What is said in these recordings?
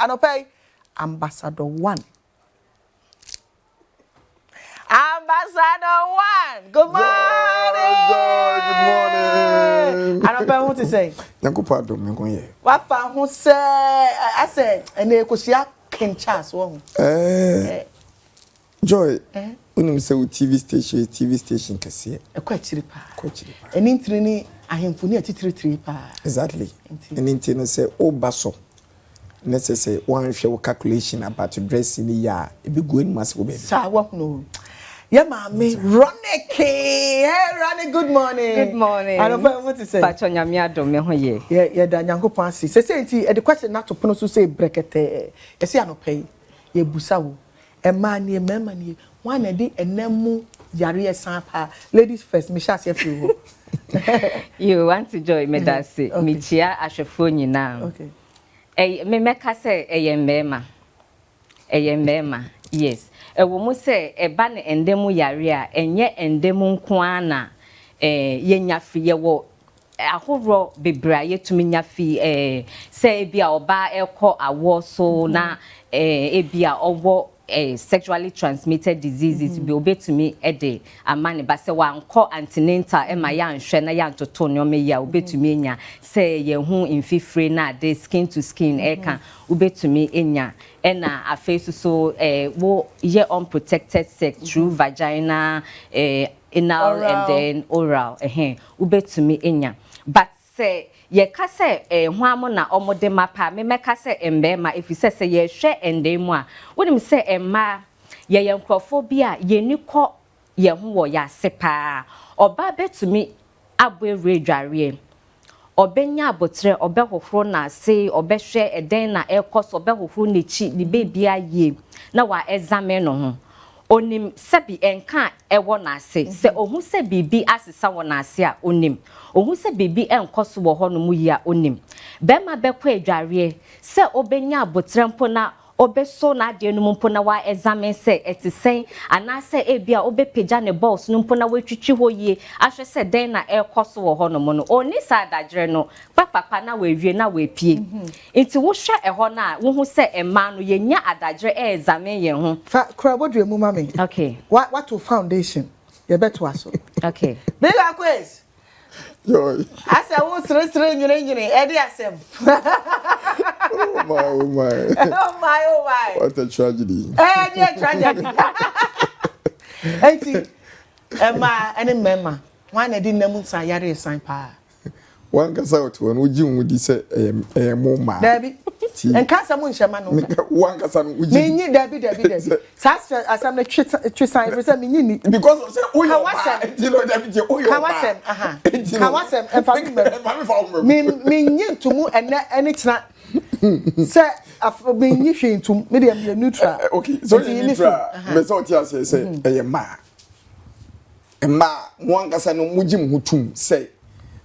Anope Ambassador 1. Ambassador 1. Good morning. Good morning. Anope, what to say? Nyankopa do me kon ye. What fa who say I said and e kosia kenchas wo. Joy. Unim say TV station kese. E kwa chiri pa. Eni ntiri ni ahemfo ni atitiri pa. Exactly. Eni ntiri no say obaso. Necessary one show calculation about dress in the year. It be going mass go baby. Sir, what no. Yeah, mommy, Ronnie. Hey, Ronnie, good morning. Good morning. I don't know what to say. Pacho nyamia do me ho ye. Yeah, da Nyankopon si. Say the question not to put so say brekete. You see anope. Ye busa wo. E man ni mema ni. One e dey enemu yare san pa. Ladies first, me sha say free. You want to join me that say. Me chia ahwefo nyina. Okay. Me meka say eyembema. Yes. Ewo mu say eba ne endemu yare a enye endemu nko ana yenya fi ye wo ahoro bebra yetumi nya fi say bia oba ekọ awo so na bia owo sexually transmitted diseases be obetumi de amane ba se wanko antenatal ema ya nhwe na ya ntoto ne ome ya obetumi enya say ye hu infifre na de skin to skin eka obetumi enya ena afesu so wo ye unprotected sex through vagina anal oral. And then oral ubetumi enya but say ye ka say hwamo na omode mapa me meka say embema efise say ye hwe endemu a wonim say emma ye yenkrofo bia ye nikọ ye ho wo ya sepa oba betumi aboe dware obenya abotre obehohoro na se obehwe eden na ekoso obehohoro nechi ni bebia ye na wa examine no ho onim sebi enka ewo na ase se ohun se bibi asesa wo na ase a onim ohun se bibi enkoso wo ho no mu yi a onim be ma bekọ adware se obenya abotre mpo na obeso na ade no mpo na wa examine se etisen ana se ebia obepeja ne balls no mpo na watwitwi ho yie ahwe se den na ekoso wo ho no mo no oni sa adagere no papa na wawie na wapie nti wo hwe eho na wo hu se ema no yenya adagere examine ye ho Fa krabodwe mu mami. Okay. What to foundation? You beto aso. Okay. Big quiz. Joy. Asa wo sere nyine edi asem. Oh my. Oh my. What a tragedy. Yeah, tragedy. Enti Emma ene mema. Wan e di namu san yare san pa. One kasa out one uji umudi say mo ma. Dabi. Enka samu nhema no. One kasa no uji. Menyi dabi. Sa asam na twisan every say menyi ni. Because of say oyo ba. You know dabi je oyo ba. Kawasem aha. Kawasem enfa menyi ntumu ene tena. Say menyi hwe ntum me dey neutral. Okay, so you neutral. Me so tia say ma. Emma one kasa no muji mhutum say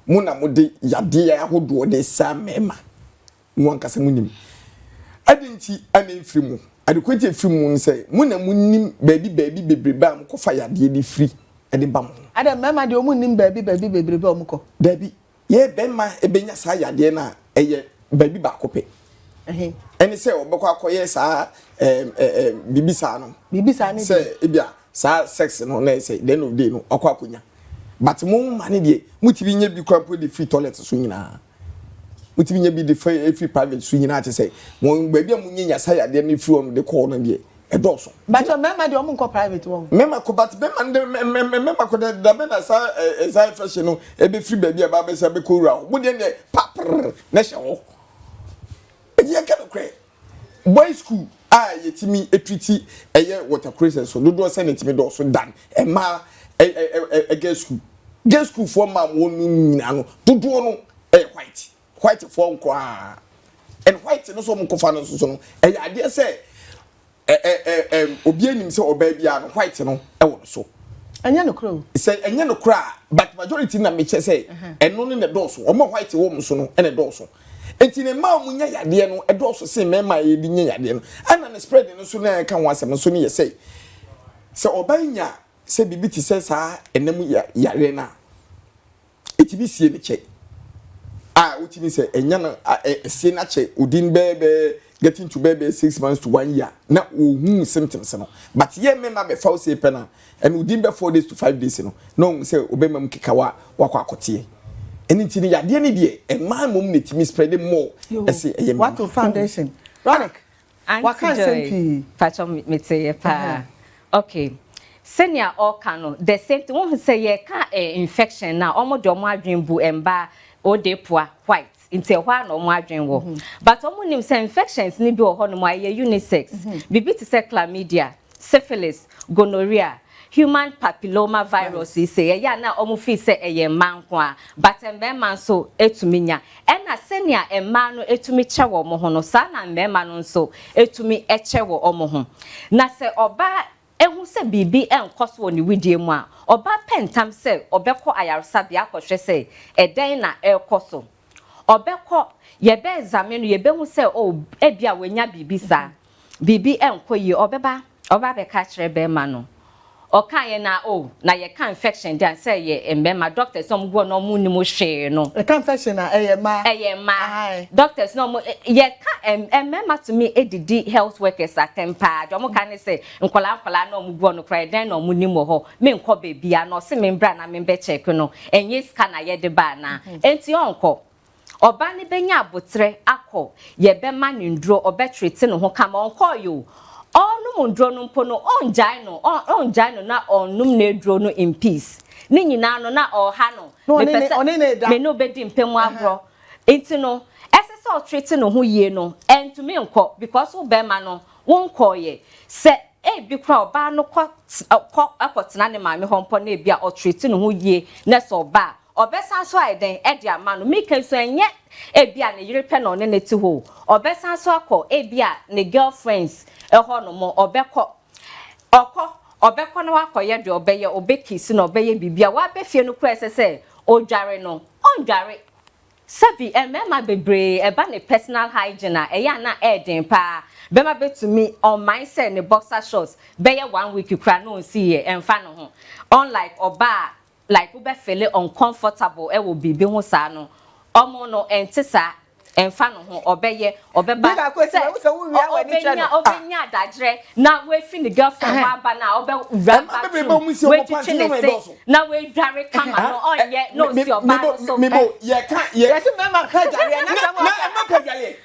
muna mode yade ya hodo de sa mema one kasa munim adinti ane free mu adekwete free mu say muna munim baby bebrebe am ko fa yade di free ade bam ada mema de omunim baby bebrebe om ko baby ye bema ebenya sa yade na eye baby ba ko pe ene say obekọ akoye sa bibisa no ni say ebia sa sex no na say the end of day no akọ akonya but mo mane de mutibi nya bi kwapo de free toilet so nyina mutibi nya bi de free private so nyina ate say mo baabi am nya sa ya de ne free on de call no de e doso but mema de om ko private won mema ko but mema ko da be na sa fashion no e be free baabi aba be sa be ko ra mo de ne papr na hye wo e ye ka no kre boy school yetimi etwiti eye water crisis so do senetimi do so dan e ma girls school for ma wonu nyina no dodo no white for nko and white no so mko fa no so no ade say obi anim say oba bia no white no e wo so anya no kro say anya no kra but majority na me say eno no ne do so o ma white wo so no e ne do so enti ne ma munya yade no e do so say me ma ye di nya yade no ana ne spread no so na ka wasem so ne ye say obanya se bibiti se sa enemu yare na etibi sie ne che utimi se enya na sie na che udin bebe getting to baby 6 months to 1 year na ohun symptoms no but ye member be fall say pena and within be 4 days to 5 days no no say obemam kikawa wakwa akotie anything ya de ne de e man mum netimi spread more say e what to foundation Ronick what can say patcho me say pa okay senior all can the same thing won say ye ka infection na omo de omo adwenbu emba odepoa white inte hwa na omo adwen wo but omo nim say infections ni bi ho no mo aye unisex bibi ti say chlamydia syphilis gonorrhea human papilloma virus say ya na omo fi say eye manko a but emma so etuminya e na senior emma no etumi che wo mo ho no sa na emma no so etumi eche wo omo ho na say oba ehu se bibi enkoso ni widie mu a oba pentam se obekọ ayarsa bia akọhwe se eden na ekoso obekọ ye be examine ye be hu se o ebia wanya bibi sa bibi enkoyi obeba oba be ka kire be ma no okan ye na na ye kan infection dan say ye emma doctors some go no mu ni mo hwe no e kan infection na eye doctors no ye ka emma to me edidi health workers atempa do mo kan say nkola no mu go no cry dan no mu ni mo ho me nko be bia no se me mbra na me be check no enye scan na ye de ba na enti onko oba ni benya abotre akọ ye be ma ni ndro obetreat no ho kama onko yo onum ndro no mpo no onjai no na onum na edro no in peace ni nyina no na oha no me no bedi mpemu agro enti no ese so treat no ho yie no entumi nko because wo be ma no won ko ye se bi kra oba no ko akotena ne ma me ho mpo na bia o treat no ho yie na so oba obesa so aiden e dia ma no make so enye bia ne yire pe no ne ti ho obesa so akọ bia ne girlfriends ho no mo obekọ na wakoye de obeye obekisi na obeye bibia wa befie no kura sese odware no ondware sabi emema bebre eba ne personal hygiene na eya na eden pa bema betumi on mindset ne boxer shorts beye 1 week kura no see ye emfa no ho unlike oba like we be feel uncomfortable e wo bibi ho sa no omo no entisa emfa no ho obeye obeba se wo wi awe ni che no obenya adagre na we fi the girlfriend wa ba na obe ramba na we dware kama no onye no si oba so mebo ye ka ye se mema ka dware na sa mo emma pedwale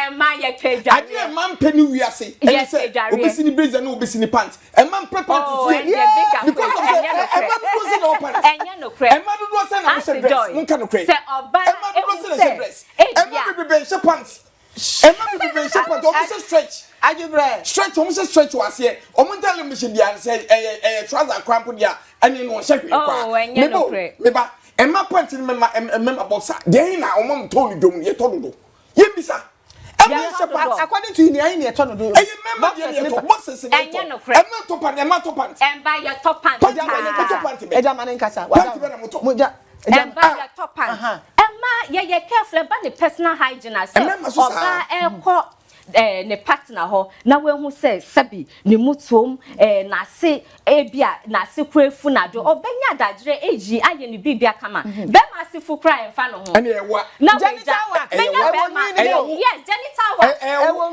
emma ye pedwale ade emma mpeni wiase ense obesi ni blazer na obesi ni pants emma prepare to see because of emma do say no pants enye no cre emma do say na she dress nka no cre se oba emma do say na she dress emma be she pants emma be she pants obesi stretch ajubre stretch obesi stretch wase omo tell me she dia say trouser cramp dia ane no she kwa meba emma pants ni memma boxer dey na omo tone dom ye todo ye bisa according to you ni e tono do e memma dey to boxes ni emma to pants emba your top pants eja manen kasa moja emba your top pants emma ye careful about the personal hygiene as oba eko ne partner ho na we hu say sabi ne mutuom na se bia na se kwafu na do obenya dagire eji aye ne bibia kama be ma se fu cry mfa no ho ane ewa na genital work yes genital work ewo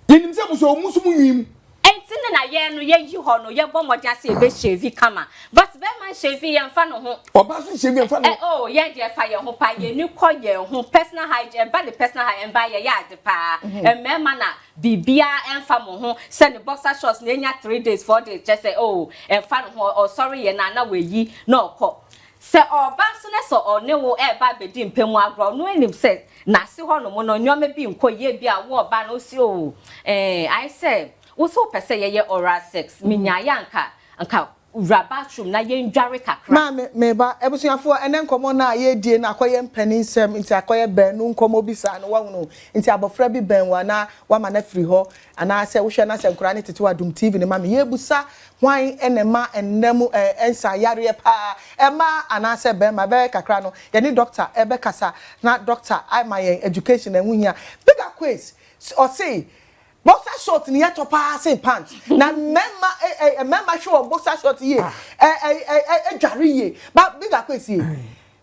yenim se muso musum nwim entine na ye no ye yi ho no ye bo modja se be shave kama but be ma shave ye mfa no ho oba so shave mfa no ye de fa ye ho pa ye ni ko ye ho personal hygiene ba the personal hygiene ba ye ya de pa emema na bibia emfa mo ho se ne boxer shorts na enya 3 days 4 days just say emfa no ho sorry ye na we yi na okọ se oba so ne so one wo ba bedi mpemu agro no enim se na se ho no mo no nyome bi nko ye bi a wo oba no si I say wo so pese ye oral sex minya yanka anka bathroom na ye ndware kakra ma me ba ebusuafo ene nkomo na ye die na akoye mpani nsem nti akoye ben no nkomo bisa no wonu nti abofra bi ben wa na wa ma na free ho ana se wo hwe na se nkura ne tete wadum tv ne ma me ye busa hwan enema enemu ensa yare pa ema ana se ben ma be kakra no ye ni doctor ebe kasa na doctor I my education enwunya bigger quiz or say boxer short ni yato pa say pants na memma show boxer short ye dware ye ba bigger quiz ye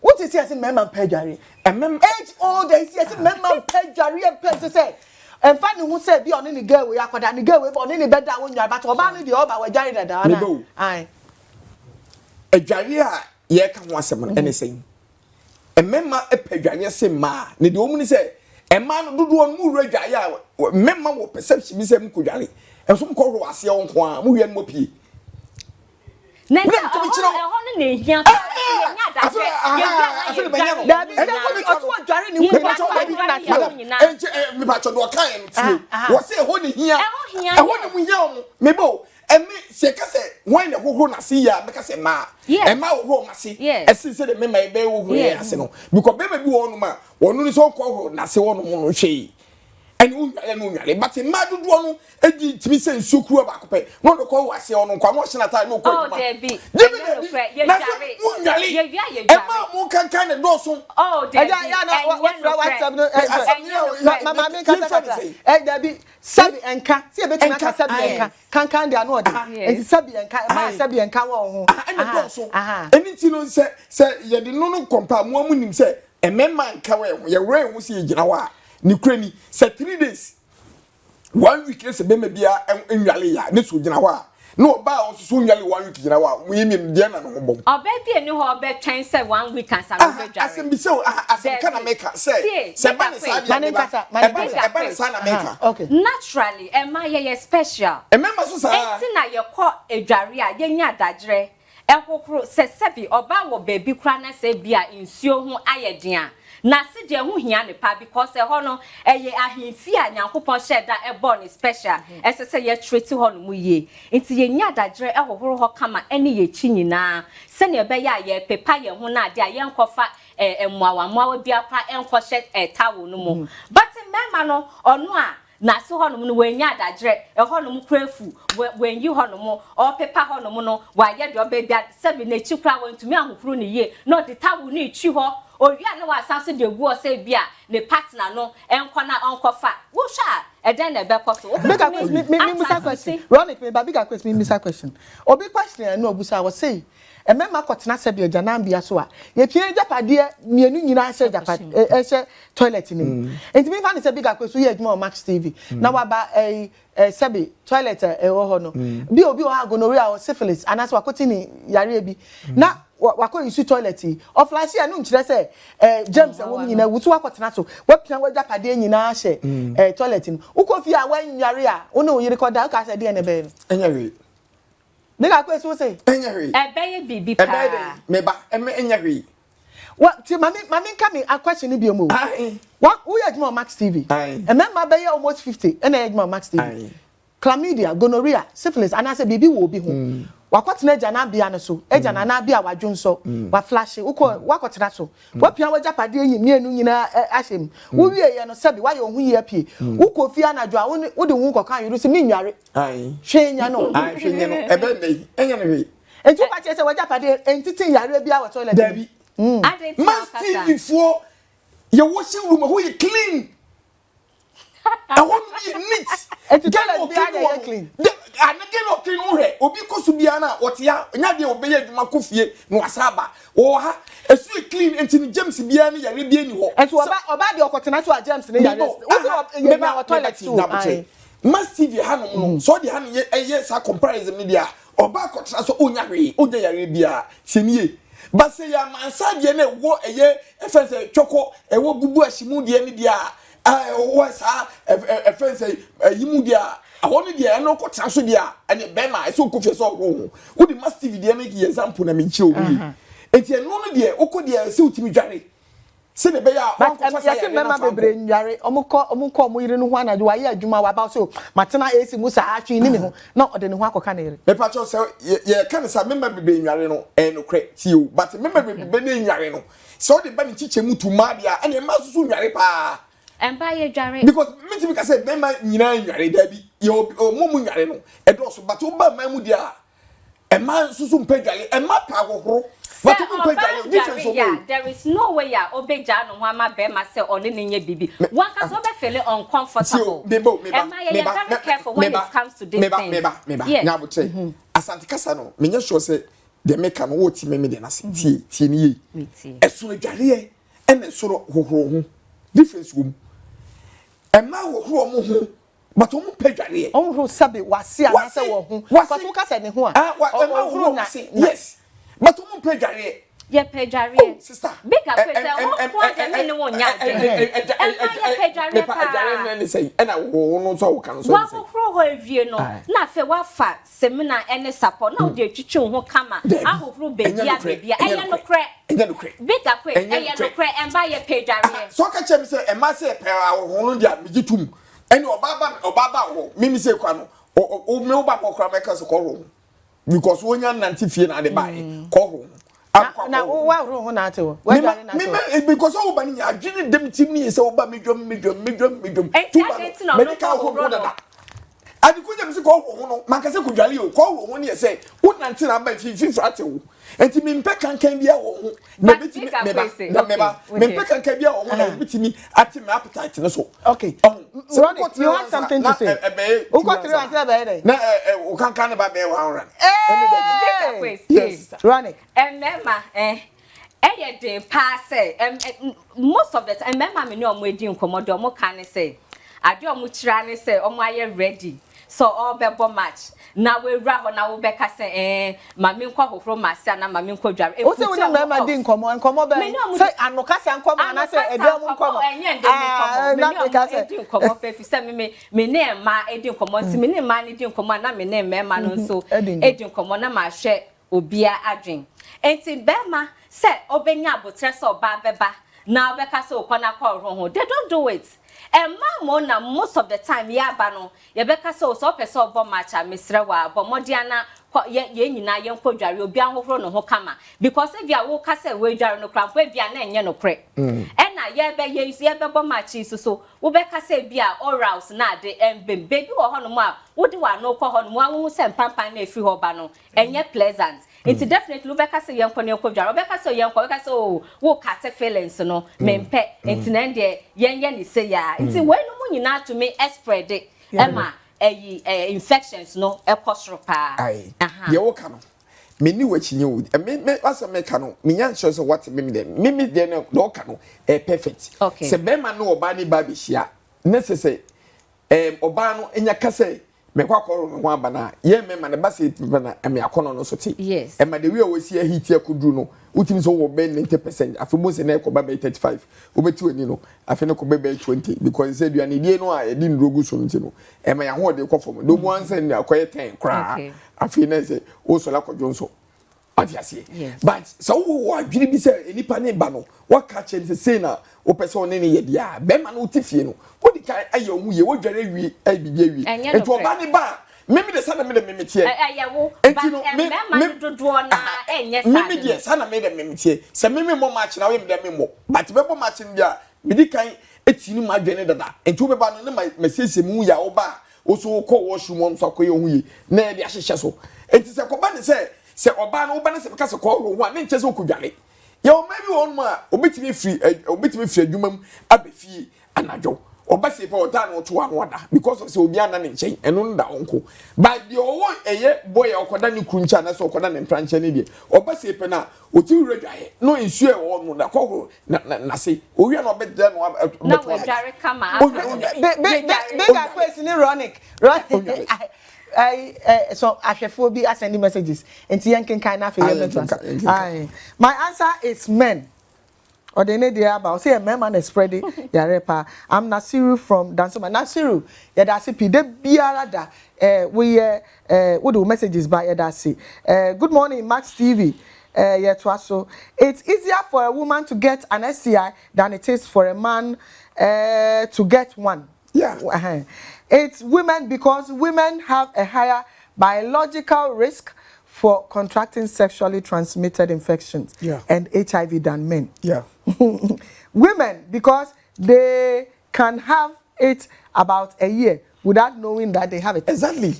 What is here? Member pedjari. Age old days. Yes, member pedjari and pen to say. And finally, who said be on any girl we are called any girl on any bed down when you are but Obama the Oba were jarring at the aye. A jaria ye can want someone anything. A member a pedjari say ma. Need the woman say a man do one more regaya. Member will perception be some kujari. And some call was your own one, movie and mopi. Nessa, I want to hear. And me say when the who na see ya make say ma e ma wo ma see e see say the me my be wo here ase no because baby bi wo no ma wo no so ko na se wo no mo no hwe and unyale but ma do no edi timi say nsukuru ba kopɛ no do ko wase ono kwa mo hye ta no ko oh there be unyale e ma mo kan ne do so oh there be mama me kasa there be sabi enka see be tima kasa sabi enka kan dia no odi sabi enka ma sabi enka wo ho and do so eni ti no say ye de no kompa mo amunim say e memma nka we ye we wo see gina wa ni krani say 3 days 1 week say be bia enwale ya ne so gina wa no ba o so nwale 1 week gina wa mo yemi de na no bom obedi eni ho be twen say 1 week and some be jare asem bi say asem kana make say ba ne sa na make okay naturally e ma ye special e member so sa enti na ye kɔ edware a ye nya adagere e kokoro se sebi oba wo baby kra na se bia nsuo ho ayedea na se de ho hia ne pa because e ho no eye ahemfi a nyankopon sheda e born special ese se ye treat ho no mu ye enti ye nya adagere e hohoro ho kama ene ye chi nyina se ne be ya ye pepa ye ho na ade a ye nkofa emwawa bia kwa enko hye tawo no mu but mema no ono a na so honom no wanya adagere e honom krafu wenyi honom o pepa honom no wa ye de obebia sebi na chi kra wantumi ahofuru ne ye no de tawo ne chi ho owia na wa sanso de guo se bia ne partner no enko na onkofa wo sha e den na be koso make a question me musa question run it me ba big question me musa question obi question na obusa was say e mema kotena se bia janan bia so a ye pie japade mienu nyina hye japade hye toilet ni enti me fa ne se big question ye adwuma o Max TV na wa ba sebi toilet wo ho no bi obi o ha gonorrhea or syphilis anas wa kotini yare bi na wako use toilet of last year no nkire se James wo nyina wutu akotena so wapia wajapade nyina hye toilet ni ukofi a wan yare a wo no yire koda ka se de ne be enyare nigga question say enyare ebeye bibi pa meba enyare what ti mami nka me a question ni bi omo what who ya juma Max TV emma be almost 50 and ya juma Max TV chlamydia gonorrhea syphilis anase bibi wo bi ho wakotena jana bia ne so ejana na bia wadwonso wa flash wakotena so wapia wajapade mienu nyina ahyem wo wie ye no sabi wa ye ohun ye pie wo kofi anadwo a wo de hu kokan yiru se mi nware hwenya no hwenya no ebe nei enya no hwe enti kwa che se wajapade entitin yare bia wa toilet dabi Max TV for your washing room who you clean I want to be neat enti toilet bia clean anage no clean wo he obi kosu bia na wotia nya de obeye adwuma kofie no asaba wo ha esu clean enti ni James bia ne yare bia ni ho enti oba de okotena to a James ne yare wo se na toilet too Max TV ha no so de ha no ye sa comparison media oba akotena so onya yare bia tienie but say ya mansa de na wo eye efense twoko ewo bubu ashimu de ni dia wo sa efense yimu dia awon de no ko tra so dia ene be ma so ko fe so wo wo di Max TV de make example na me chi obi enti eno no de wo ko de se utimi dware se ne be ya but yesi mema bebre nware omukọ yire no ho anaje wa ye adwuma wa ba so matena esi musa atwi ni me ho na ode ne ho akoka na yire me pacho se ye kan sa mema bebre nware no enokre ti o but mema bebre ne nware no so de ba ni chiche mutu ma dia ene ma susu nware pa emba ye dware because me ti ka say mema nyina nware da bi ye omumu nware no edo so but o ba ma mu dia ema susu mpedwale ema pa gohoro but o mpedwale difference o there is no way ya obeja no ho ama be ma say oni ne nya bibi one ka so be feel uncomfortable meba very careful when it comes to this thing meba nya botre asante kasa no me nya sure say de meka no wo ti me de na se tie ni yi eso adware ene soro hohoro ho difference wo ema hohoro mo ho but omo pedware omo sabe wase anase wo ho because wo ka se ne ho a hohoro na yes but omo pedware ye pedware sister big apese wo de me ne wo nya de pedware pa ne say ena wo no so wo kan so wa hohoro ho awie no na fe wa fa semina ene support na wo de twitwe ho kama ahohoro bebia eye no kre big apese eye no kre emba ye pedware so ka chem say ema say pe ahohoro no dia megitum ene obaba ho mimi say kwa no o me oba kokra meka so ko ro because wonya nanti fie na de bae ko ro na wa ro ho na ate wo wa dware na me because o ba ni adwene dem tim ni say oba medwom tuba medical ho go da adi ko dem se ko ho no man ka se ko dwale o ko ho ne say wo nanti na ba fi frate wo enti me mpe kankan bia wo ho na betimi me mpe kankan bia wo ho na betimi ati me appetite no so okay you want something to say o ko tiri answer ba dey na o kankan ne ba be 100 yes Ronick mema eye dey pass most of the time mema me no mo edi nkomodo mo kan say ade o mo kira ne say o mo aye ready so all be bo match na we ra ho na wo be ka say mami nkwa hofro masia na mami nkwa dware o se woni mema di nkomo be say anoka se nkomo na say ede o nkomo na ka say edi nkomo fe fi say me ne ma edi nkomo nti me ne ma ne di nkomo na me ne mema no so edi nkomo na ma hwe obia adwen enti bema say obenya abotre say oba beba na obeka say okona kwa ho they don't do it. And mama na most of the time ya ba no ye beka so person obo match a mesre wa bo modia na ye nyina ye nkodware obi ahohoro no ho kama because if ya wo ka say we dware no krampo e bia na enye no kre e na ye be bo match so wo beka say bia orals na de embem baby wo ho no mo a wo di wa no kọ ho no mo anwu se mpampan na efi ho ba no enye pleasant. It's definitely Lubeka say young Conio Koja, Rebecca so young Coca so walk at a feelings, no, men pet, and Tinandia, yen say ya. It's when no money to me spread it, Emma, infections, no, a postropa. Aye, you can. Me knew what you knew, and me as a mechano, me young shows of what Mimi then no cano, perfect. Okay, se Bema no Bani Babishia, necessary. Obano in your casse. Me kwa koro no ho abana ye me ma ne base bana me akono no so ti yes e ma de we o si ahiti akudru no utimi so wo be 90% afemo se na ekoba be 35 obeti wani no afi ne ko be 20 because say duane die no a e di ndrogu so nti no e ma ya ho de kofom do mu ansa ni akoye 10 kra afi na se o so la kodwonso atiase but so wo adwiri bi se enipa ne ba no waka che se na o person ne ye dia be ma no tifie no odi kai ayo hu ye wo dware wi ai bibia wi eto ba ne ba mimi de sana me de mimi tie ayawo but me dodo na enye sa mimi de sana me de mimi tie se mimi mo match na we me de mimi but be bo match ndia midi kan etini ma dwene dada eto be ba no ne ma sese mu ya wo ba o so ko washroom on so ko ye hu ye na e de ahyehye so enti se ko ba ne se oba no oba ne se ka se ko ro ho a ne nche se okudware yo maybe one ma obetimi free adwumam abefie anadwo oba se pe ota no to anu ada because of se obi ana ne nchen eno nda onko but the owo eye boy okoda ne kuncha na so okoda ne pranche ne die oba se pe na oti wredwae no nsu e wo no na ko na se owi na obeda no na we dware kama big question ni Ronick so ahwefo bi send messages enti yankin kan na fe yes my answer is men or they need about say men man spread it yarepa I'm Nasiru from Dansoma Nasiru ya da se pide biara da we what do messages by ya da se good morning Max TV yeah so it's easier for a woman to get an STI than it is for a man to get one. Yeah. It's women because women have a higher biological risk for contracting sexually transmitted infections and HIV than men. Yeah. Women because they can have it about a year without knowing that they have it. Exactly.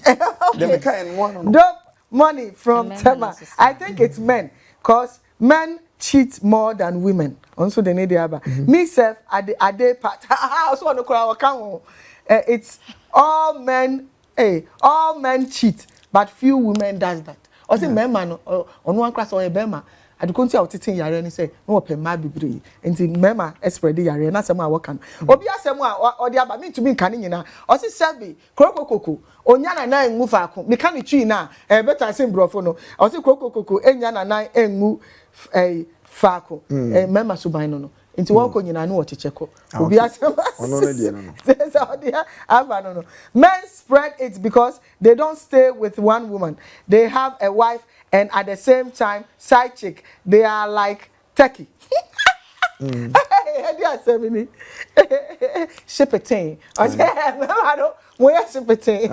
Okay. Dope money from Tema. I think it's men because men cheat more than women. Also the need me self at the part. Also on the crowd it's all men cheat, but few women does that. o say mema no ono ankra so e bema adekonti a otetin yare ni say no ope ma bibre enti mema spread yare na asem a woka no obi asem a odi aba me ntumi nka ne nyina o say sabi krokokoko onya na na enwu faako me ka ne twi na better say brofo no o say krokokoko enya na na enwu faako mema suban no Into walk on you what check. Obi asem. No. Men spread it because they don't stay with one woman. They have a wife and at the same time side chick. They are like turkey. Ship it in. I don't where ship it in.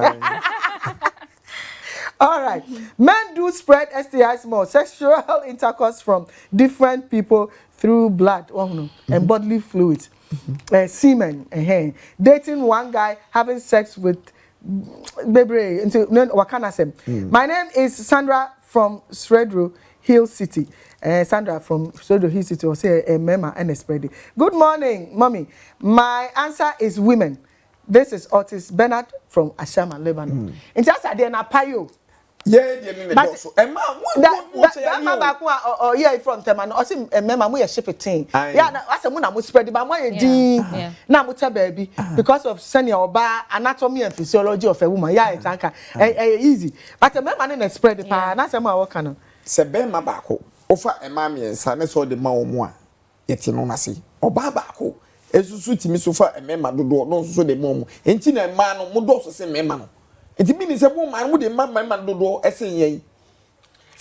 All right. Men do spread STIs more. Sexual intercourse from different people through blood and bodily fluids. Semen. Dating one guy, having sex with baby. My name is Sandra from Sredro Hill City. Sandra from Sredro Hill City will say a mema and a spread. Good morning, mommy. My answer is women. This is Otis Bernard from Ashama, Lebanon. In just a day na payo. Yeah, also. Emma, that yeah, from them and also remember we ship it in. Yeah, as a muna spread but why you now muta baby because of senior oba anatomy and physiology of a woman. Yeah, it's anka easy. But remember na spread the pa na say ma work no. Se be ma baako. Ofa emma miensa na so de ma omo a yete no na se. Oba baako. Esusu timi so fa emma dodo no so de mo. Enti na emma no mo do so se emma no. It means a woman would demand my man do essay.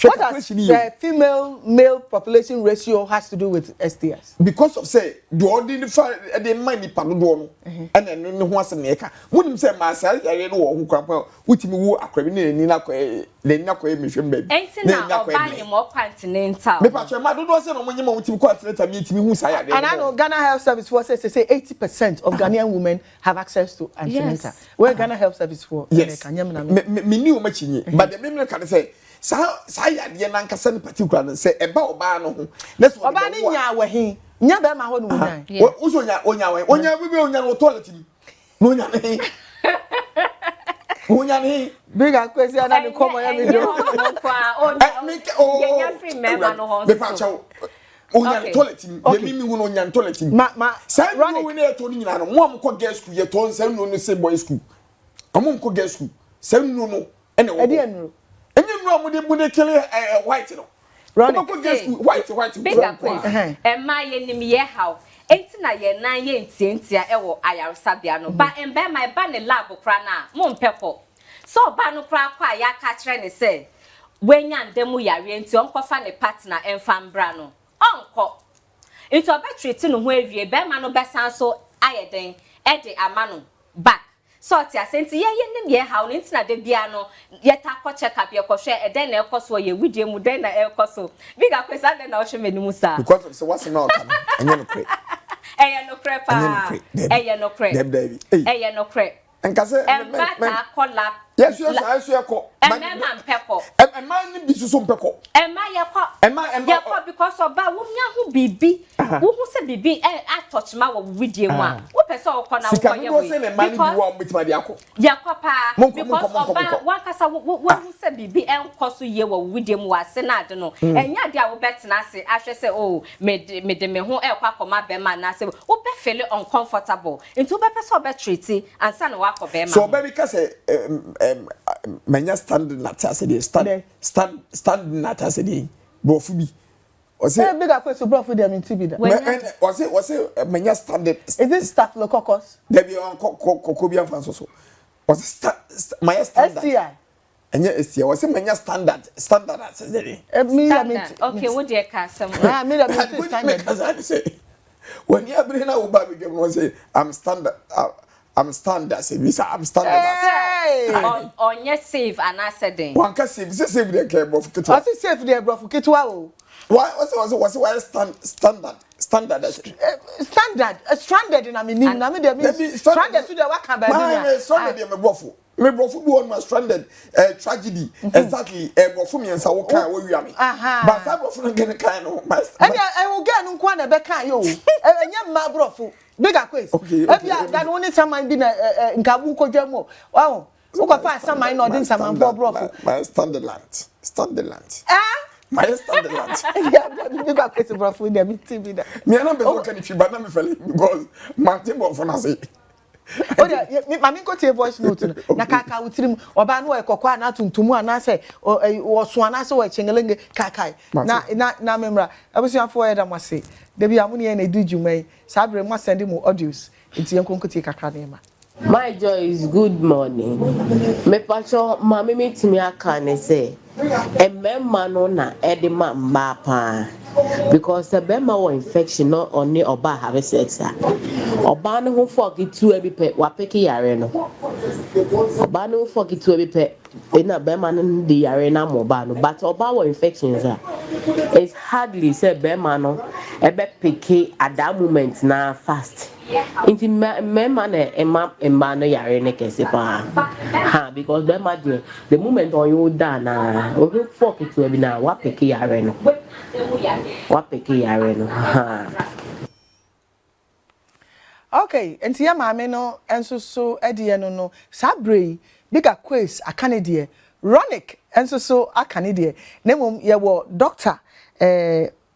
What does the female-male population ratio has to do with STIs? Because of say the ordinary the money panudono and then no one's an acre. Wouldn't say myself, I don't know who crap which me woo a criminal in Nako mission baby. Ain't now buying more continental. The patch of my daughter when you want to quite let me to me who's I. And I know Ghana Health Service forces say 80% of Ghanaian women have access to antenatal. Where Ghana Health Service for? Yes, me knew much in it, but the women can say. Saya de na nkasa ne particular no say eba oba no ho let's oba ne nya wahi nya be ma ho no nya wo so nya onya bibi onya no toilet ni no nya ne onya ne big akwesi ana ne komo ya me do nya free member no ho be pa chawo onya toilet ni de mimi hu no onya toilet ni ma say no we na to ni nyina no mo am ko girls school ye to say no say boys school am ko girls school say no ene wo and you know, would kill white, white, bigger place. And my enemy, how 18 9 years, ewo ayar sabiano, but and by my banner labo crana, mon pepper. So banu cra qua ya catch and say, when yan demu yari into uncle fan partner and fan brano. Uncle. Into a battery tin where ye bear mano besan so ayeden, Eddie Amano, back. So tia senti ye nim ye how nti na de bia no ye ta ko check up ye ko hwe e den na e koso ye widie mu den na e koso biga kwesa den na o hwe meni musa because of so what's not enye no kre enye no kre pa enye no kre enye no kre enka se me kola yes I ko emma mpeko emma ni bi susu mpeko emma ye ko because of ba wo nya ho bibi wo hu se bibi a touch ma wo widie mu a wo pese o ko na wo ye we because ya ko pa because of ba one kasa wo hu se bibi enkoso ye wo widie mu ase na ade no enya de a wo betena ase ahwe se oh me de me ho e kwa koma be ma na ase wo be feel uncomfortable into be pese o be treat ansa na wa ko be ma so baby ka se manya stand na ta se dey stand na ta se dey brofu bi o say big akwes brofu dem in TB da o say manya standard is this staphylococcus there be on kokobia fanso so o say manya standard STI enya STI o say manya standard as dey okay what dey ka some me da standard say when you bring na oba be dem no say I'm standard say I'm standard on your save and I said then one can save the care of kitwa I say save the bro for kitwa o why was standard stranded in meaning na me dey stranded to the work can be stranded me brofo do on stranded tragedy exactly brofo me ensa wo kan wo wi me but that brofo no get kan no and I will get no kwa na be kan yo enya ma brofo big akwes ebia dan woni saman bi na nkabu ko dwamo wow Uko find some mine or din some man for bro. My standard land. Ah. My standard land. Yeah, you got question bro for them TV that. Me na be so can if you but na me feel because my table for na say. Oh yeah, mami ko tie voice note na kaka wutirim oba no ekokwa na tuntumu ana say o so ana say o chengelenge kakai na memra abusuafo ya da mwase da bia mu ne na edu dwumai sabre mu send mu audios enti yenkonkotie kakra na ma. My joy is good morning. Me pacho mami mitimi aka ne say emema no na edema mba pa because the bema wo infection no oni oba have sex oba no ho fok itu e bi pe wa peke yare no oba no fok itu e bi pe ena bema no di yare na mo ba no but oba wo infections it's hardly say bema no ebe peke at that moment na fast inti mema na emma no yare ne kese pa ha because bema the moment on you down na o fok itu e bi na wa peke yare no ha. Okay, enti ya maame no enso so edie no sabre bigger quiz akane de Ronic enso so akane de na mom ye wo doctor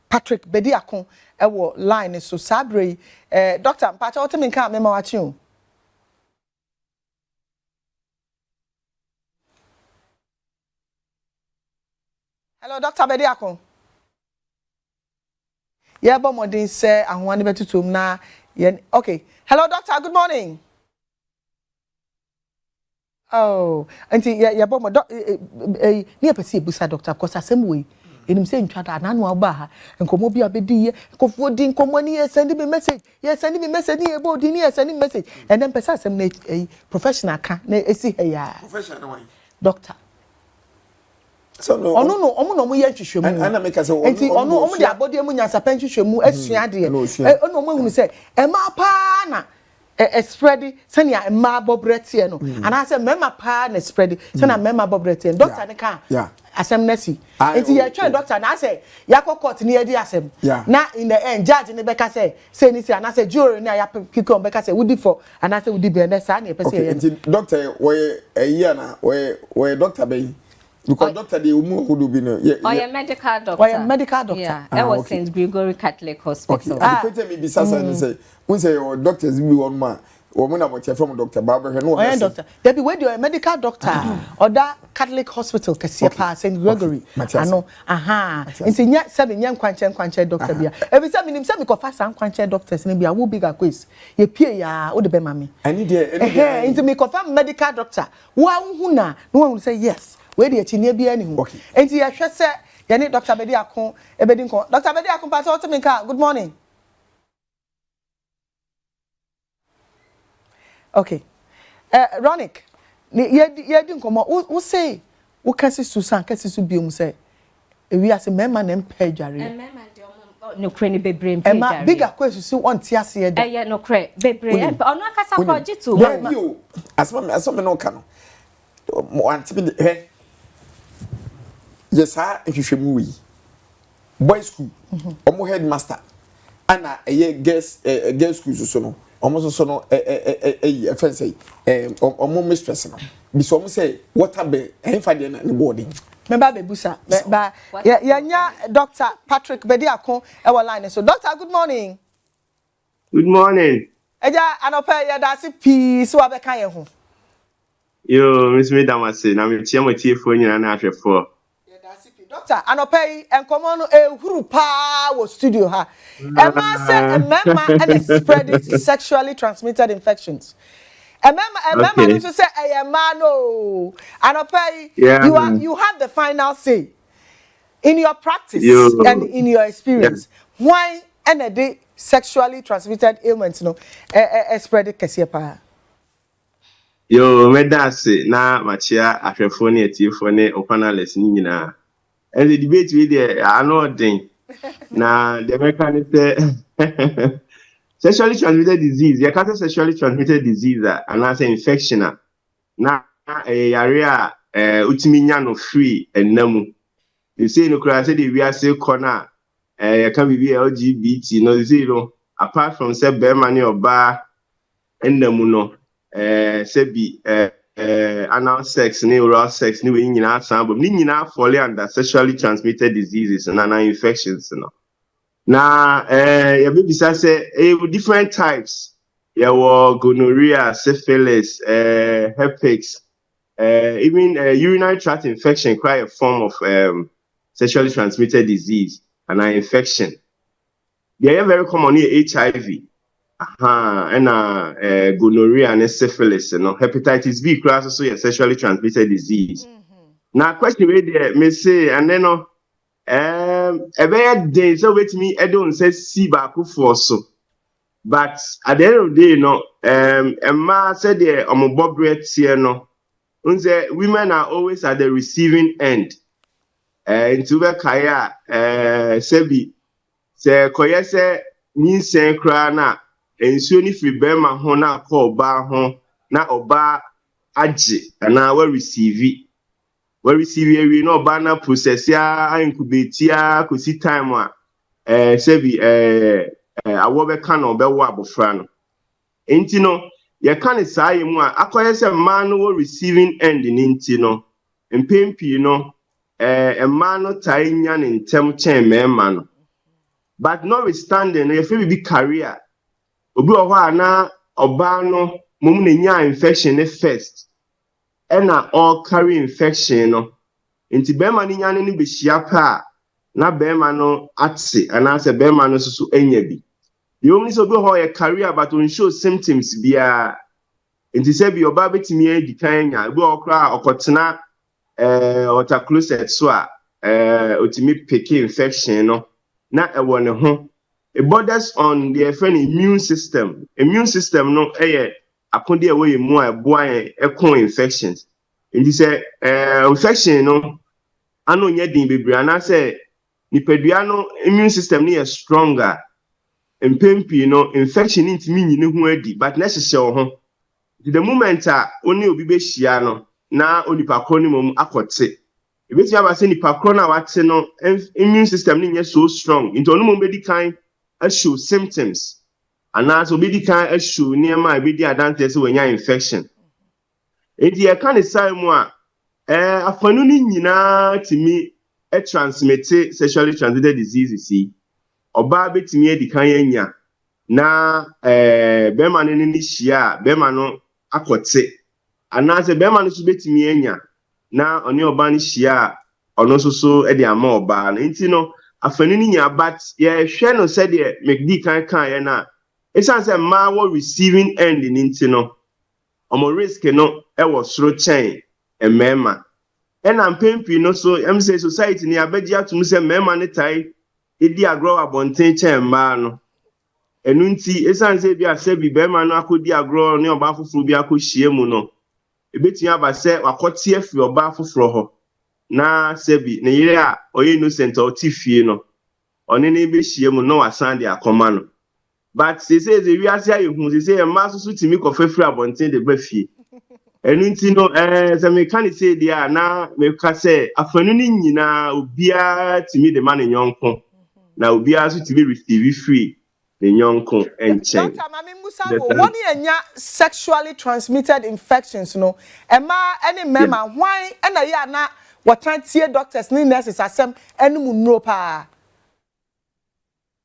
Patrick Bediakon e wo line so sabre doctor mpacha otemi nka me ma wachi o. Hello Dr. Bediakon. Yeah, but modern say I want to betutum na. Okay. Hello, doctor. Good morning. Oh, auntie, yeah, but my near pesi busa doctor because asem way. Enim say ntwa da na no aba ha. Nkomo bi abedi ye. Kofo di nkomo ni ye send me message. Ye send me message ni e bo di ni ye send me message. And then pesa asem na professional ka na esi he ya. Professional why? Doctor. So no. Ono no, omo no mo ye hwehwemu. Ana make say enti ono omo de abode mu nyansa pa hwehwemu asua de. Ono omo hunu say e ma pa na spread send ya ma bobrete no. Ana say mema pa na spread send na mema bobrete. Doctor ne ka. Yeah. Asem nasi. Enti ya twa doctor na say yakọ court ni edi asem. Na in the end judge ne beka say ni say ana say jury na ya kiko beka say wudi for ana say wudi be na sa na e pese ye. Enti doctor we year na we doctor be because doctor they umu hudu bi no yeah medical doctor. Or medical doctor. Yeah, I was St. Gregory Catholic Hospital. Okay. And the me be sasa and say when say your doctors be one man or when about from Dr. Barbara no one doctor. There be where you a medical doctor or that Catholic Hospital Kesia pa St. Gregory. Ano aha. Nti nya seven nya kwanche doctor bia. Every time nim say me ko fa san kwanche doctors ni bia wo bigger quiz. Ye pie ya wo de be ma me. Ani there nti me ko fa medical doctor. Wo hu na no one say yes. We dey chinie bia ni hu. Enti ya hwe se ye ni Dr. Bediakon ebedi nko. Dr. Bediakon pa so me ka good morning. Okay. Ronic, ye di nkomo wo say wo kasi Susan kasi su biom say ewi ase mema na mpa adware. Mema de omo no kre ni bebre mpa adware. Ema bigger question su on ti ase ye da. No kre bebre ono akasa ko jitu. You asma no ka no. Mo anti bi he. Yes ha ehwehwemu wi. Boy school. Omo headmaster. Ana girls school so no. Almost so no fancy omo mistress no bi so omo say water be enfa de na boarding me ba bebusa ba ya nya Dr. Patrick Bediakon e wo line so doctor good morning. Good morning. Eja anopa ya da si pi so abeka ye ho Yo Miss Medamase na me tie mo tie fo nyina na ahwefo. Doctor anopa enkomo no ehuru pa wo studio ha Emma say emma and spreading sexually transmitted infections. Emma no say emma no. Anopa you have the final say in your practice and in your experience. Why any sexually transmitted ailments no spread kese pa. Yo Medase na machia ahwefo ne atiefo ne panelists ni nyina. And the debate with there are not thing. Now the American say sexually transmitted disease. You can't say sexually transmitted disease and that's an infection. Now a area utiminya no free and namu. You say no cry say we are say corner can be LGBT no zero apart from say be money or bar and namu no say be anal sex, oral sex, we nyina san, but ni nyina fall under sexually transmitted diseases and infections, Now, your baby say different types. Yeah, well, gonorrhea, syphilis, herpes, even urinary tract infection, quite a form of sexually transmitted disease and an infection. They are very common here, HIV, and gonorrhea and syphilis, hepatitis B, class also a sexually transmitted disease. Now, question where they may say, and then a bad day, so with me, I don't say see back for so. But at the end of the day, a man said, I'm a bob red here, women are always at the receiving end. Into the kaya, sebi, se koyese, ni sen krana, and soon if we bear my hona call bar home, na oba aji, and I will receive it. We receive we no banner process ya incubate ya kusi time wa sebi awo be kan obe wo abofra no enti no ye kan saa ye mu a akoye se man no receiving end ni enti no mpempi no man no tai nya ne ntem chen mema no but notwithstanding no ye fe bi career obi wo ana oba no mum ne nya infection ne first na all carry infection no Inti bema ni nyane ni behia pa na bema no atse ana se bema no susu enya bi. Yom ni so bi ho ye career but on show symptoms bia. Inti se bi oba betimi edi kan nya bi okra okotena water closet so a otimi pick infection no na ewo ne ho. It borders on the immune system. Immune system no akonde e we mu a eboa ekon infections. Inti se infection no ano nye din bebre ana say nipadua no immune system ni is stronger empempi no infection ntimi nyine ho adi but na hyehye wo ho the moment a oni obi be hia no na onipa kro ni mom akote ebeti aba say nipa kro na wate no immune system ni nye so strong into ono mom be di kan a show symptoms ana so be di kan a show niema be di advantage say wanya infection enti e kan say mu a afanu ni nyina timi transmit sexually transmitted diseases oba betimi edikan anya na bema no ni hia bema no akote ana se bema no so betimi anya na oni oba ni hia ono so e de ama oba na nti no afanu ni nya but ye hwe no se de mekdi kan ye na esan se ma wo receiving end ni nti no omo risk no e wo soro chen emema ena mpempi no so say society ni abeji atum se mema ne tai edi agro abonten chen ma no enu nti esan se bi ase bi bema no akodi agro ne oba foforo bi akohie mu no ebeti aba se wakote afi oba foforo ho na se bi ne yire a oye innocent o tifie no oni ne be hie mu no wasan de akoma no but se wi ase ayehu se ma so timi kofafiri abonten de ba fie enu nti no se me kan say dia na me ka say afanu ni nyina obia timi de ma ne nyonko na obia so timi receive free ne nyonko enchen. Dr. Mami Musa wo woni enya sexually transmitted infections no ema any mema why na ya na watantie doctors ni nurses asem enum nro pa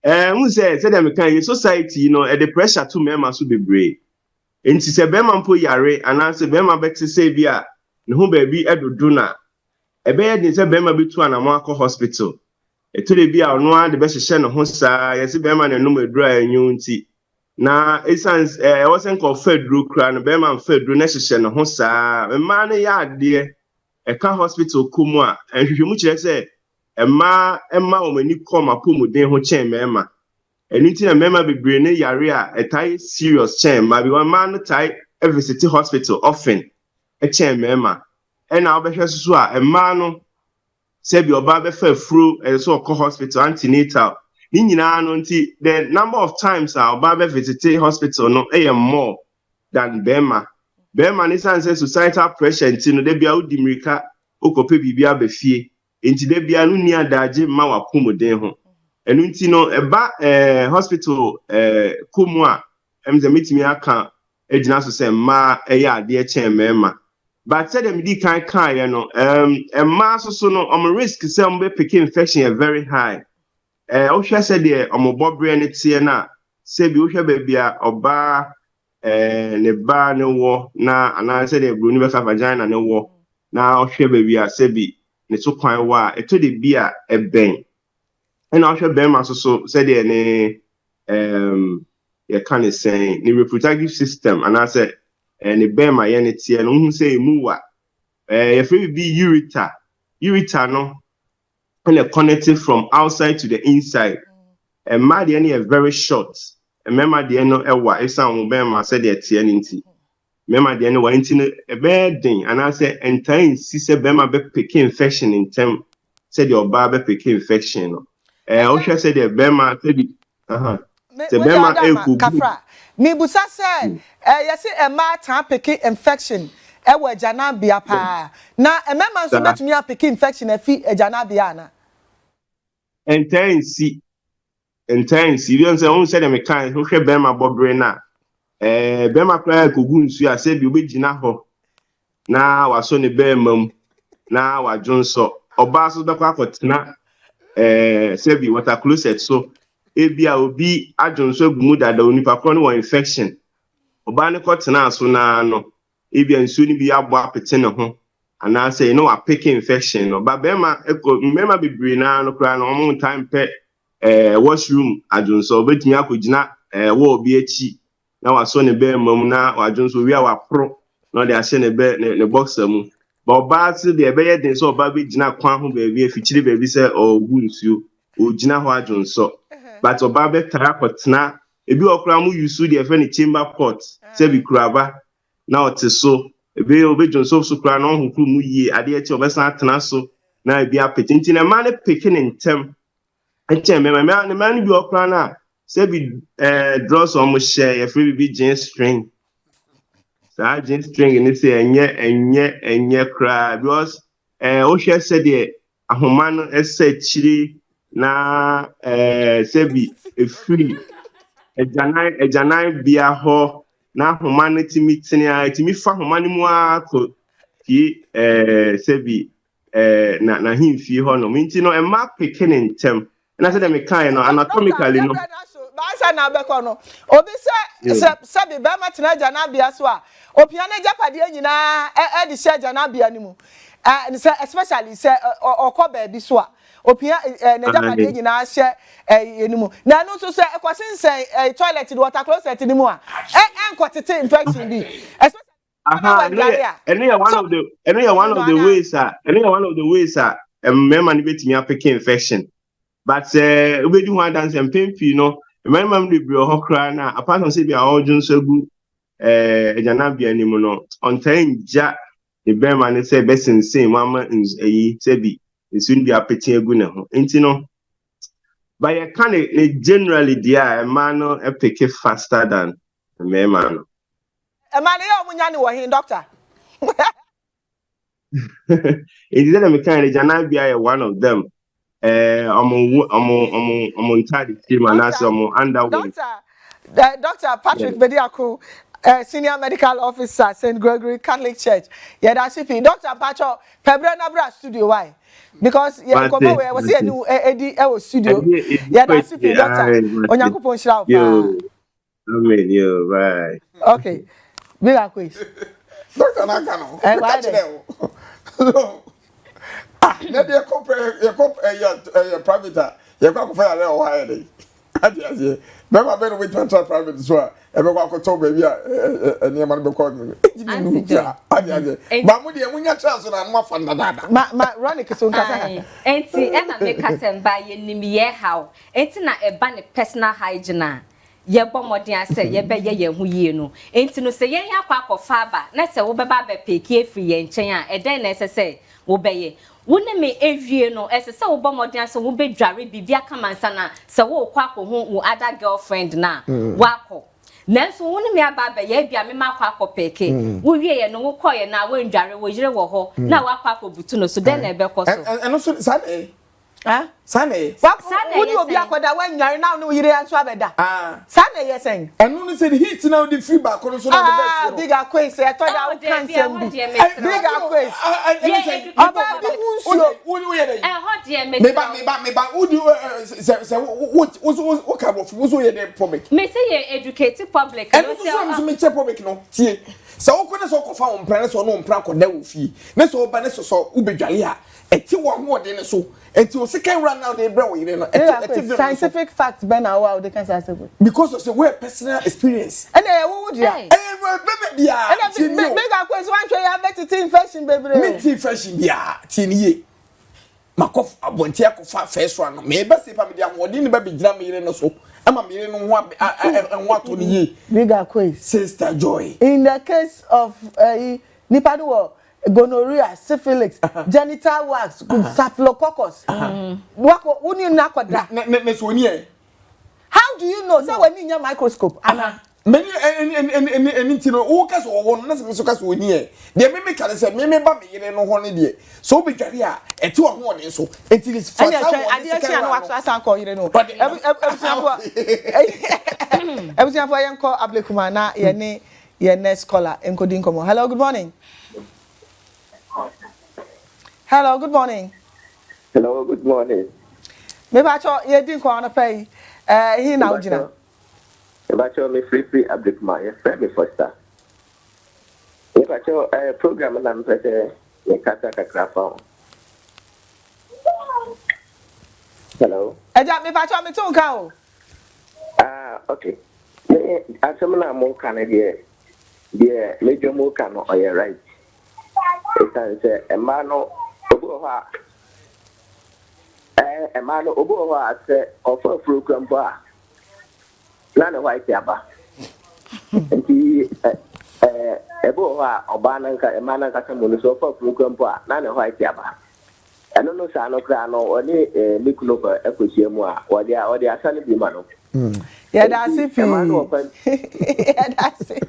Who say dem kan society the pressure to mema so bebre. Enti se bema mpo yare ana se bema beti se bia ne ho ba bi edodo na ebe ye din se bema betu anamo akọ hospital eto de bia ono a de be hyehye ne ho saa ye se bema ne no madura anyu nti na essence wosen ko fedro kra no bema fedro na hyehye ne ho saa ma ne ya ade ka hospital komu a hwehwemu kire se emma o mani kom apomuden ho chen mema Anything a member be brain yare a tie serious chain, maybe one man tie every city hospital often a chain member. And I'll be so a man said your barber fell through and so called hospital antenatal. The number of times our barber visited hospital no more than Bema. Bema is answer societal pressure until they be out Dimrika, Okope Bibia Befie, into they be a near daji mawa kumuden. Enu nti no eba hospital komu a emze metimi aka ejina so se ma eya ade chen mema but said them di kan you know and mass so no risk some be pick infection are very high. Ohwe said the omobobre ne tie na se bi ohwe ba bia oba ne ba ne wo na ana said the bruni be ka vagina ne wo na ohwe ba bia se bi ne so kwan wa eto de bia eben na ohwe be ma so said the ne you can say the reproductive system and I said ne be ma ye ne tie no hu say mu wa if it be ureter no and connected from outside to the inside. And my DNA is very short. And remember the no ewa if some bema said the TNT. Remember the no into a bad thing. And I said entire sister bema be pick infection in term said your barber pick infection. Osha said the bema said the bema kafra. Me busa say yesi e ma tan pick infection. Ewe janabia pa. Na e mema so betumi pick infection afi janabia na. Intense, you don't say, on said a mechanic who share Bema Bobrena. Bema Cry Kugunsu, I said, you be Jinaho. Now, I saw the Bemum. Now, I Johnson. Obaso the Quacotina. Sebi, what I close it so. Ebia will be a Johnson Muda, the Unipacono infection. Obana Cotina, so now, no. Ebia and soon be a Wapetina home. And I say, no, I pick infection. But Bema, remember be brina no cry no time pet washroom. I don't so bet me I could not will be a chi. Now I saw the bear mum now, I don't so we are pro. Now they are saying a bear in the boxer. But bad the bear then so baby jina kwan baby if you baby say or wounds you or jina ho ajon so. But Obabe Tarapotna, if you are cramu, you sue the friendly chamber pot, say be crabba. Now it is so. Ebe obe Johnson so kra no hu mu yi ade e che obesan atena so na bi apeti na man picking in tem e che me man bi okra na say be draws on share e free be gin string sa gin string ni say enye kra because o hwe say de ahoma no ese chiri na say be e free ejanai bia ho na ahoma no timi fa ahoma no mu akọ ki sebi na himfi ho no minti no e ma peke ne ntem na say dem kan no anatomically no ba sa na be ko no obi se be be ma tena jana bia so a opia na japade nyina e di share jana bia ni mu especially say okoba bi so a opia na japade nyina hye enimu na no so say ekwasensen toilet water closet ni mu a enkotete infection bi any one of the ways member ni betimi pick infection but we do one dance and pain you know remember the bro ho kra na apart from say be our jun sagu ejana bia ni mu no on time ja the member ni say besin say mama eyi say bi soon be apeti egu na ho enti no but you can generally dia man no pick it faster than the member no man ya omunya ni wo hin doctor it is that me kind jana bia one of them I'm entirely team and as underway. Dr. Patrick Bediako, Senior Medical Officer, St. Gregory Catholic Church. Yeah, that's it. Dr. Patrick, Pebrana Bra Studio, why? Because yeah, come away. Was here new Eddie studio. Yeah, that's it, Doctor. Onyankopon shira yo, amen, yo, bye. Okay, big quiz. Doctor Nakano. Why there? Maybe a private. You can't find a little higher. Remember, better with private as well. Everyone told baby, and your man called me. Mamudi, and when you're transferred, I'm not fun than that. My Ronica soon. And see, Emma make us and buy your name, how. It's not a bunny personal hygiene. Ye bomodin say ye be ye hu ye no enti no say ye yakwa kofa ba na se wo be ba be peke free ye nchen a e den na say wo be ye woni me ewie no ese se wo bomodin say wo be dware bibia kamansa na se wo kwa ko hu wo other girlfriend na wako nanso woni me aba be ye bia me makwa ko peke wo wie ye no wo koye na wo ndware wo yire wo ho na wakwa ko butu no so den na e be ko so and also Sunday Ah? Sane. Would you be a quarter when you're now no year and swabeda? Ah. Sane, yes, saying. And when said heat now the feedback on so the bigger quiz. I thought I would cancel. Bigger quiz. About the who do what kind of who's the public? Me say educated public. And also me check public no. See. So ko na so ko fa on plan so no plan ko da wo fi. Na so ba na so ubedwale a eti wo ho de ne so. Enti o second run now they bring we no. Scientific facts ben how they can say because of the way personal experience. And who would you? And make a question one try you better team fashion baby. Me team fashion bia tie makof abonti akofa first one me be say pa me dia wodi ne ba be gira me no so ama me no ho ato ne ye bigger quiz sister Joy. In the case of nipa do gonorrhea, syphilis, genital wax, staphylococcus. Wako uni na kwada. Me so ni e. How do you know? So when in your microscope, Anna. Many and you know, all cast or one, so cast we near. The mimic can say, me ba me no honey dear. So be career, a 2 on 1 so it is for I didn't wax as I call you know. But everything for young call Ablekumana, your next caller, encoding come on. Hello, good morning. Hello, good morning. Hello, good morning. Maybe I thought you didn't call on a pay. He now, Gina. If I show me free update my friend first. If I show a program and I'm better, you can't take a craft on. Hello. I don't me patch on me too, cow. Okay. I summon a more Canadian. Dear, Major Mokano, are you right? It's a man Oboha. A man Oboha said, offer a program bar. None of white yaba. And he Oboha, Obananka, a man and Catamun, so for program bar, none of white yaba. I don't know, Sano Crano, or Nicola Equisiamoa, or they are Sunny Bimano. Yeah, that's it. Yeah, that's it.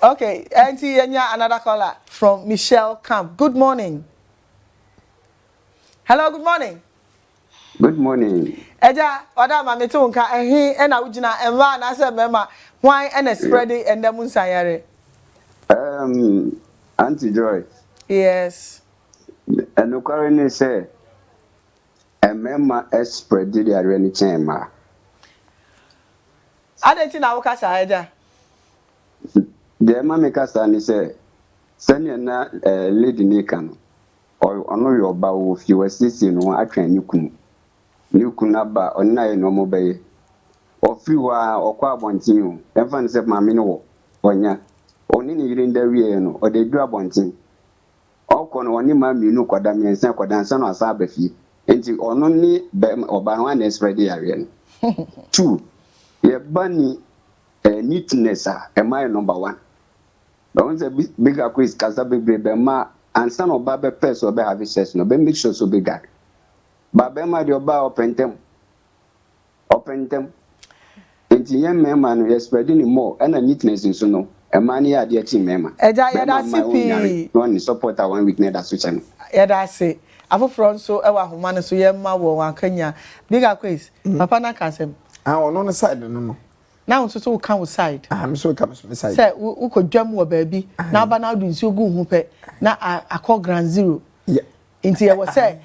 Okay, Auntie Enya, another caller from Michelle Camp. Good morning. Hello, good morning. Good morning. Eja, oda mama to nka ehi e na ugina enwa na se mema why and spreading and them unsayare. Auntie Joy. Yes. And no currently say a mema spread the arena chamber. I don't think I will catch Eja. The mammy Castan say, send na lady Nikan or honor your bow if you were sitting on a train you kunaba or nine no mobile or few or quabontin, and fun said my minnow or ya only in the real or they grab on tin. All con only mammy no quadami and San Quadanson or Sabafi, and you only or Baran is ready arian. 2. Ye bunny neatness, a mile number 1. But once a bigger quiz, Casabe Bema, and son of Baba Pest or Behavi says no, be make sure so big. Babema, your bar open them. And the young man is spreading more and a neatness in Suno, a man here, dear team member. Eja, that's it. One support our weakness as such. Yeah, that's it. Avo front so ewa humana so yema wo wan Kenya. Bigger quiz. Papa na kasem. On the side no. Now so come side. I'm so come side. Say we could jam wo baby. Now ba now do nsuo gu hu pe. Na akọ ground zero. Yeah. Inti e was say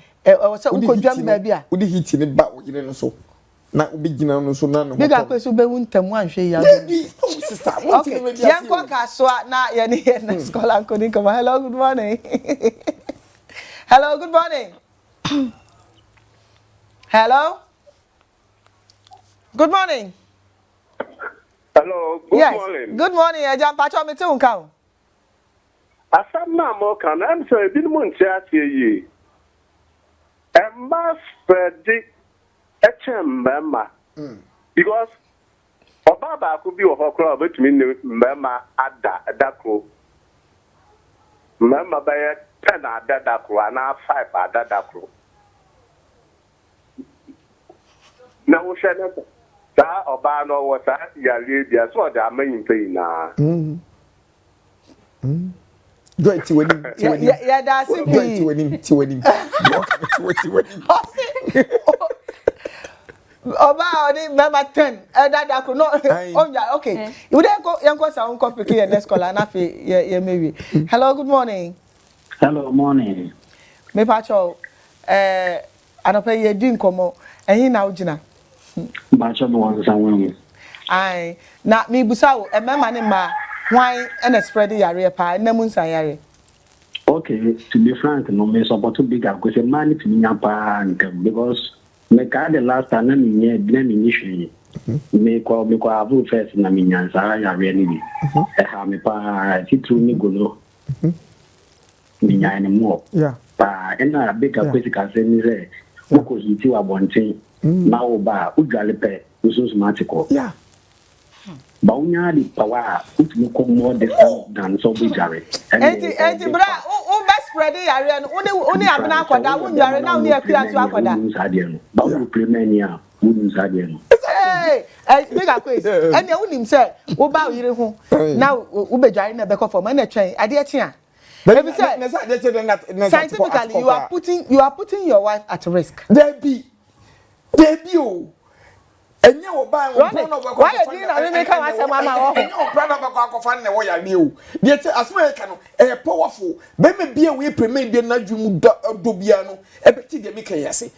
we could jam baby a. We di hit ni ba wo yire no so. Na obi gina no so na no. Bigger quiz so be wuntam anhwe ya. Sister, okay. Yanko kaso na ye ne next call anko din come. Hello, good morning. Hello, good morning. Hello. Good morning. Hello, good morning. Good morning. Ejam pacho me tun kan. Asam na mo kan am so ebi mo nti ase yi. Emma spread echemma. Because oba ba ko bi wo hokro obetumi ne mmema ada adakro. Mmema ba ye 10 adadakro ana 5 adadakro. Na wo hwe that oba no was that ya lady so da mayin pay na Joy Tiwanim. Yeah, that's it. Joy Tiwanim. About it, Mama 10. That could not. Oh, yeah, okay. You then go, young person, uncle, pick your next call, and yeah, maybe. Hello, good morning. Hello, morning. Me pacho, I don't pay you doing como, and he now, Gina. Bacho was someone. Aye, na me busao, a man in my wine and a spread the area pie, Namun Sayari. Okay, to be frank, no me support to big up because a man to me because me card the last time I mean, issue. Me call me first na me nyansa ya really. E ha me pa titru ni golo. Me nya more. Yeah. Pa ena big up because ka say ni say ko hiti wa bonten. Na wo ba udwale pe so smartico. Yeah. Ba unya di power utumi ko more than so big jare. Enti bra o best spread the area no oni abena akoda wo nyare na oni akua so akoda. Ba wo premier wouldn't say Hey, big up quiz. And you wouldn't say, "Oh, bow you home." Now, Ubejai never call for money train. I did here. Scientifically, you are putting your wife at risk. There be oh. And you buy one of why you didn't make us a mama? And you brother back fan the way I knew. Yet as American, a powerful, maybe be a way premium the Najum Dubiano, a bit the Mikayasi.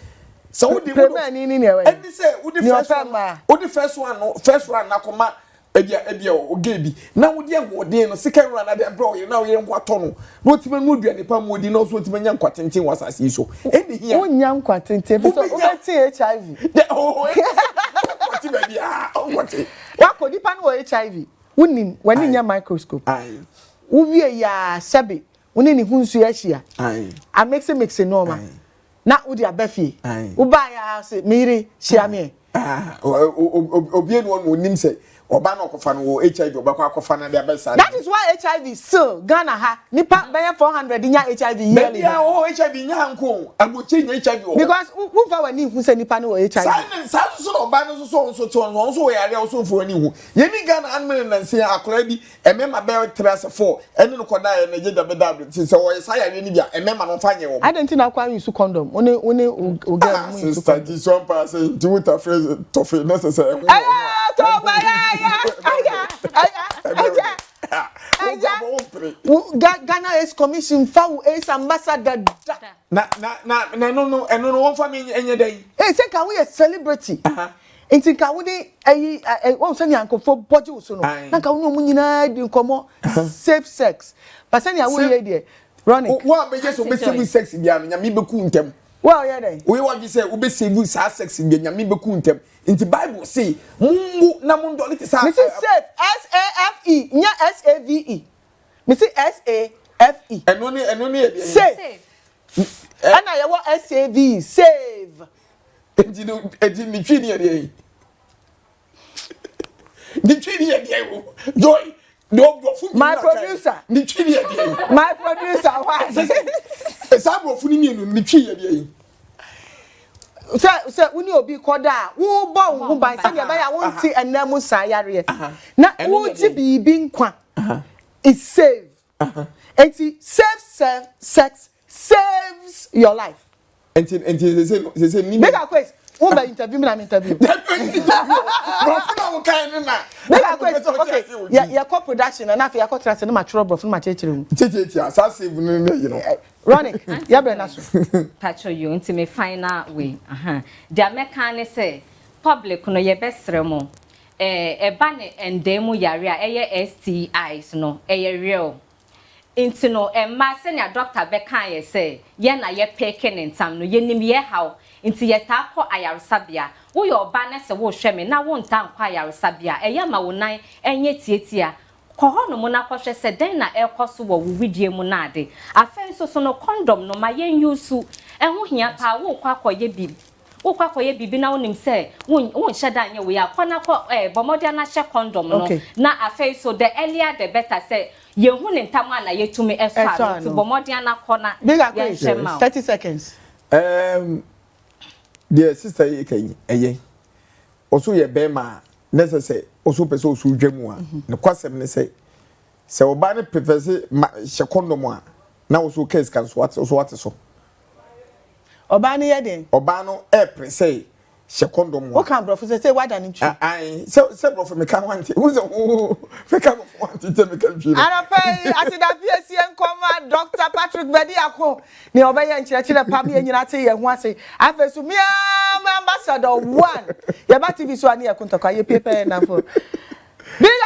So what the man in anyway? And they say, what the first one, Nakoma, Ebia, Gaby. Now, would you go there? Second run at the bro, you know, you don't want to. Not even would be any palm would know what when young quatinting was as usual. And here, one young quatinting, let's say HIV. Oh, what could depend on HIV? Wouldn't when in your microscope? Aye. Uvi ya sabi, unini hunsu yeshia. Aye. I makes it normal. Na udi abefi uba ya se miri shiame obienu won nim se oba na okofa no HIV obakwa akofa na dia besa. That is why HIV still Ghana ha nipa be 400 nya HIV yearly. Yeah, oh HIV nya nko agochi nya HIV. Because who fa wani hu se nipa no HIV. Sa so oba no so so yare so fu ani hu. Ye ni Ghana anmen na nsia akora bi emema be 3 ene no koda ye na jeda be dabre se wo sa yare ni bia emema no fa nye wo. I don't think na kwa use condom. One oga mu use. Study some pass into with a phrase to feel necessary. Ghana is commission for is ambassador. No, one for me any day. Hey, say, can we a celebrity? And think I would won't send your uncle for body so no. Like I know come safe sex. But send your way there. Running. What be just be sex in Yami, me be kuntem. Well, yeah, then. We want to say, we be saving sex in Yami be kuntem. In the Bible say, Mungu na mundo liti sa. Mrs. Safe, S-A-F-E, nya S-A-V-E. Mrs. S-A-F-E. Enoni safe. Ana ya wa S-A-V, save. Enti ni chini ya dey. Ni chini ya dey. Joy. My producer. Ni chini ya dey. My producer. Why? Esabo funi ni enu ni chini ya dey. Say we ni obi koda wo bo wo ban say ya ba ya won ti enam sayare na wo ji bibi nkwa it save enti save sex saves your life enti say ni make a quest wo ba interview me na interview no funa wo kan na make a quest okay ya co production na afi ya co trust na ma choro bro funa ma chechire mu checheti asa save no you know running ya bre na so patcho you into me final way the mechanic say public no ye besre mo ba ne endemu yare a eye STIs no eye real into no ma senior doctor be kan ye say ye na ye peke ne ntam no ye nim ye how into ye ta ko ayaresabia wo yo ba ne se wo hwe me na wo ntan kwa ayaresabia eye ma wo nan enye tietia koho no na kwhwe se den na ekoso wo widie mu na ade afen so no condom no ma yen use ehho hia pa wo kwakoye bibi na wonim se won sheda anye we akona ko bomodia na she condom no na afen so the earlier the better say ye hu ne ntam ana yetumi efa to bomodia na kona ye shema 30 seconds dear sister yekan eye oso ye be ma necessary oso pese oso dwemu a ne kwasem ne say se oba ne prefer say she condom a na wo so case kan so what so oba ne ye den oba no pre say she condom what can bro say why dan you ai say bro for me kan want who say me kan want to me kan feel ana pay asida PSC nkoma Dr. Patrick Bediako ne obeye nkyerɛkyerɛ pam ye nyina te ye ho ase afesu me ambassador 1 ye ba TV so ani ye kontokwa ye paper na for Bediako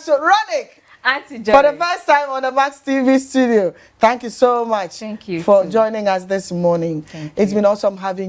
so Ronick for the first time on the Max TV studio. Thank you so much Thank you for joining us this morning. It's been awesome having you.